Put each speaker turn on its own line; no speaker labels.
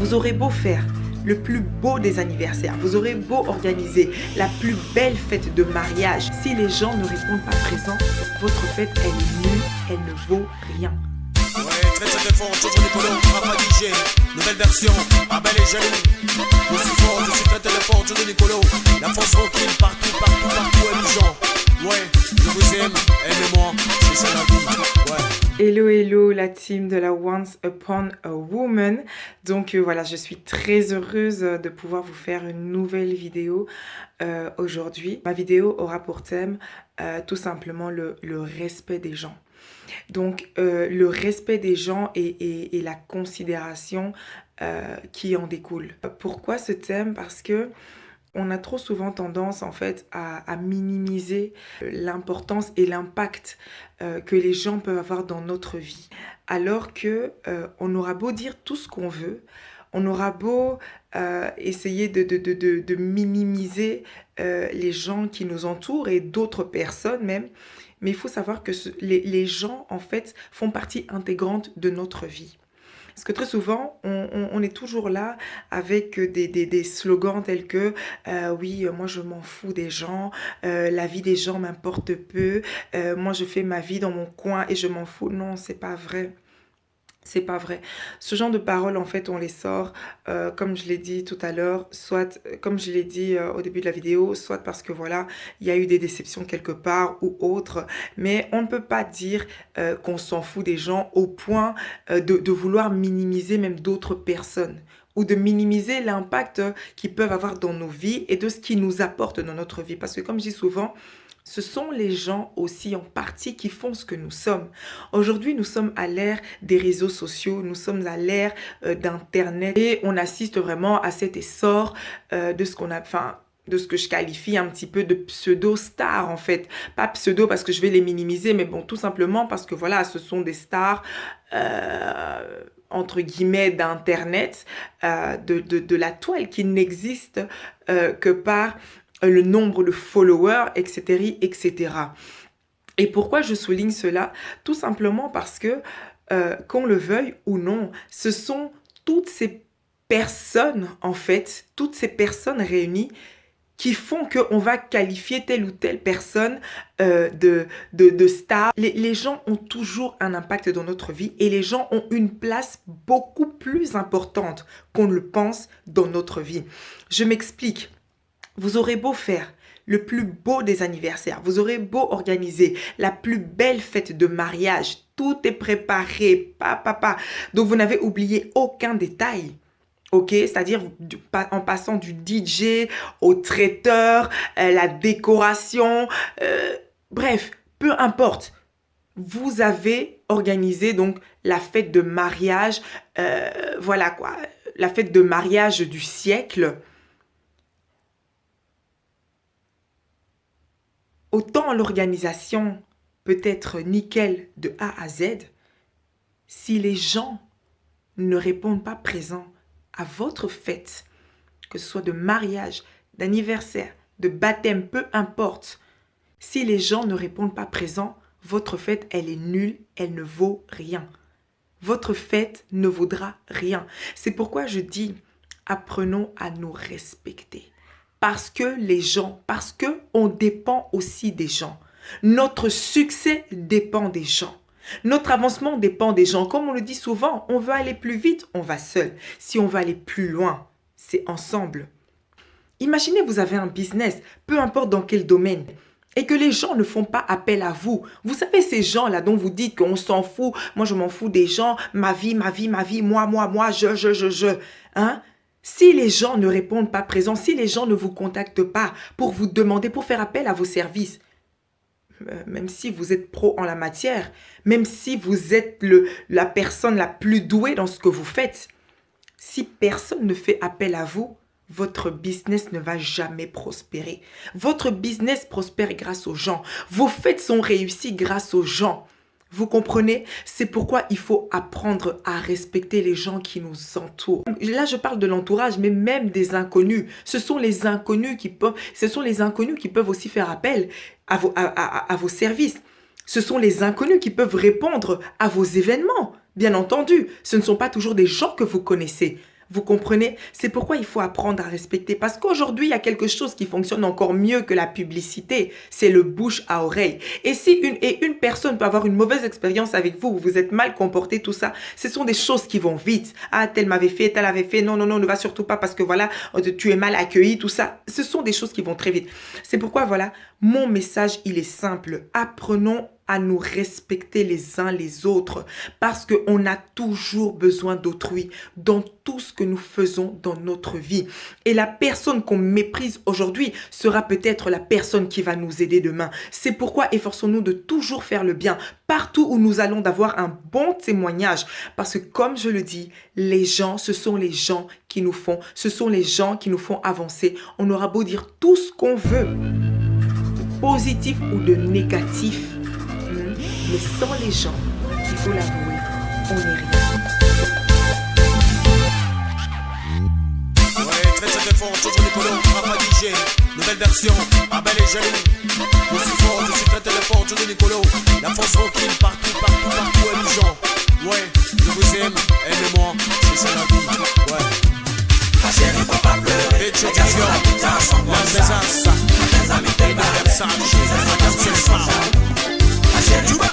Vous aurez beau faire le plus beau des anniversaires, vous aurez beau organiser la plus belle fête de mariage, si les gens ne répondent pas présents, votre fête, elle est nulle, elle ne vaut rien.
Ouais, très fort, toujours Nicolas, Rafa DJ, nouvelle version, Abel et Jaloux. Je suis fort, je suis très fort, toujours Nicolas. La force tranquille, partout, et les gens. Ouais, je vous aime, aimez-moi, c'est ça la vie. Ouais.
Hello la team de la Once Upon a Woman. Donc voilà, je suis très heureuse de pouvoir vous faire une nouvelle vidéo aujourd'hui. Ma vidéo aura pour thème tout simplement le respect des gens. Donc le respect des gens et la considération qui en découle. Pourquoi ce thème? Parce que on a trop souvent tendance en fait à minimiser l'importance et l'impact que les gens peuvent avoir dans notre vie. Alors que on aura beau dire tout ce qu'on veut, on aura beau essayer de minimiser les gens qui nous entourent et d'autres personnes même, mais il faut savoir que les gens en fait font partie intégrante de notre vie. Parce que très souvent, on est toujours là avec des slogans tels que oui, moi je m'en fous des gens, la vie des gens m'importe peu, moi je fais ma vie dans mon coin et je m'en fous. Non, c'est pas vrai. C'est pas vrai. Ce genre de paroles, en fait, on les sort, comme je l'ai dit tout à l'heure, soit, comme je l'ai dit au début de la vidéo, soit parce que voilà, il y a eu des déceptions quelque part ou autre. Mais on ne peut pas dire qu'on s'en fout des gens au point de vouloir minimiser même d'autres personnes ou de minimiser l'impact qu'ils peuvent avoir dans nos vies et de ce qu'ils nous apportent dans notre vie. Parce que comme je dis souvent, ce sont les gens aussi en partie qui font ce que nous sommes. Aujourd'hui, nous sommes à l'ère des réseaux sociaux, nous sommes à l'ère d'Internet et on assiste vraiment à cet essor de ce qu'on a... de ce que je qualifie un petit peu de pseudo-stars en fait. Pas pseudo parce que je vais les minimiser, mais bon, tout simplement parce que voilà, ce sont des stars entre guillemets d'Internet, de la toile qui n'existe que par le nombre de followers, etc., etc. Et pourquoi je souligne cela? Tout simplement parce que, qu'on le veuille ou non, ce sont toutes ces personnes, en fait, toutes ces personnes réunies qui font qu'on va qualifier telle ou telle personne de star. Les gens ont toujours un impact dans notre vie et les gens ont une place beaucoup plus importante qu'on ne le pense dans notre vie. Je m'explique. Vous aurez beau faire le plus beau des anniversaires, vous aurez beau organiser la plus belle fête de mariage, tout est préparé, donc vous n'avez oublié aucun détail. Ok, c'est-à-dire en passant du DJ au traiteur, la décoration, bref, peu importe. Vous avez organisé donc la fête de mariage, voilà quoi, la fête de mariage du siècle. Autant l'organisation peut être nickel de A à Z, si les gens ne répondent pas présents à votre fête, que ce soit de mariage, d'anniversaire, de baptême, peu importe, si les gens ne répondent pas présents, votre fête, elle est nulle, elle ne vaut rien. Votre fête ne vaudra rien. C'est pourquoi je dis, apprenons à nous respecter. Parce que les gens, parce qu'on dépend aussi des gens. Notre succès dépend des gens. Notre avancement dépend des gens. Comme on le dit souvent, on veut aller plus vite, on va seul. Si on veut aller plus loin, c'est ensemble. Imaginez, vous avez un business, peu importe dans quel domaine, et que les gens ne font pas appel à vous. Vous savez ces gens-là dont vous dites qu'on s'en fout, moi je m'en fous des gens, ma vie, moi, je. Hein? Si les gens ne répondent pas présents, si les gens ne vous contactent pas pour vous demander, pour faire appel à vos services, même si vous êtes pro en la matière, même si vous êtes la personne la plus douée dans ce que vous faites, si personne ne fait appel à vous, votre business ne va jamais prospérer. Votre business prospère grâce aux gens. Vos fêtes sont réussies grâce aux gens. Vous comprenez? C'est pourquoi il faut apprendre à respecter les gens qui nous entourent. Là, je parle de l'entourage, mais même des inconnus. Ce sont les inconnus qui peuvent aussi faire appel à vos services. Ce sont les inconnus qui peuvent répondre à vos événements. Bien entendu, ce ne sont pas toujours des gens que vous connaissez. Vous comprenez? C'est pourquoi il faut apprendre à respecter. Parce qu'aujourd'hui, il y a quelque chose qui fonctionne encore mieux que la publicité. C'est le bouche à oreille. Et si une personne peut avoir une mauvaise expérience avec vous, vous êtes mal comporté, tout ça, ce sont des choses qui vont vite. Ah, tel m'avait fait, tel avait fait. Non, non, non, ne va surtout pas parce que voilà, tu es mal accueilli, tout ça. Ce sont des choses qui vont très vite. C'est pourquoi, voilà, mon message, il est simple. Apprenons à nous respecter les uns les autres parce qu'on a toujours besoin d'autrui dans tout ce que nous faisons dans notre vie. Et la personne qu'on méprise aujourd'hui sera peut-être la personne qui va nous aider demain. C'est pourquoi efforçons-nous de toujours faire le bien partout où nous allons, d'avoir un bon témoignage. Parce que comme je le dis, les gens, ce sont les gens qui nous font, ce sont les gens qui nous font avancer. On aura beau dire tout ce qu'on veut, positif ou de négatif, mais sans les gens, il faut l'avouer, on n'est rien.
Ouais, très fort, toujours Nicolo, Rafa DJ, nouvelle version, Abel et Jaloux. Aussi fort, je suis très fort, toujours Nicolo. La force tranquille, partout, intelligent. Ouais, je vous aime, aimez-moi, c'est ça la vie. Ouais.
Ma chérie, faut pas pleurer.
Éducation, la présence,
mes amis, t'es
Versace, la
Ma chérie,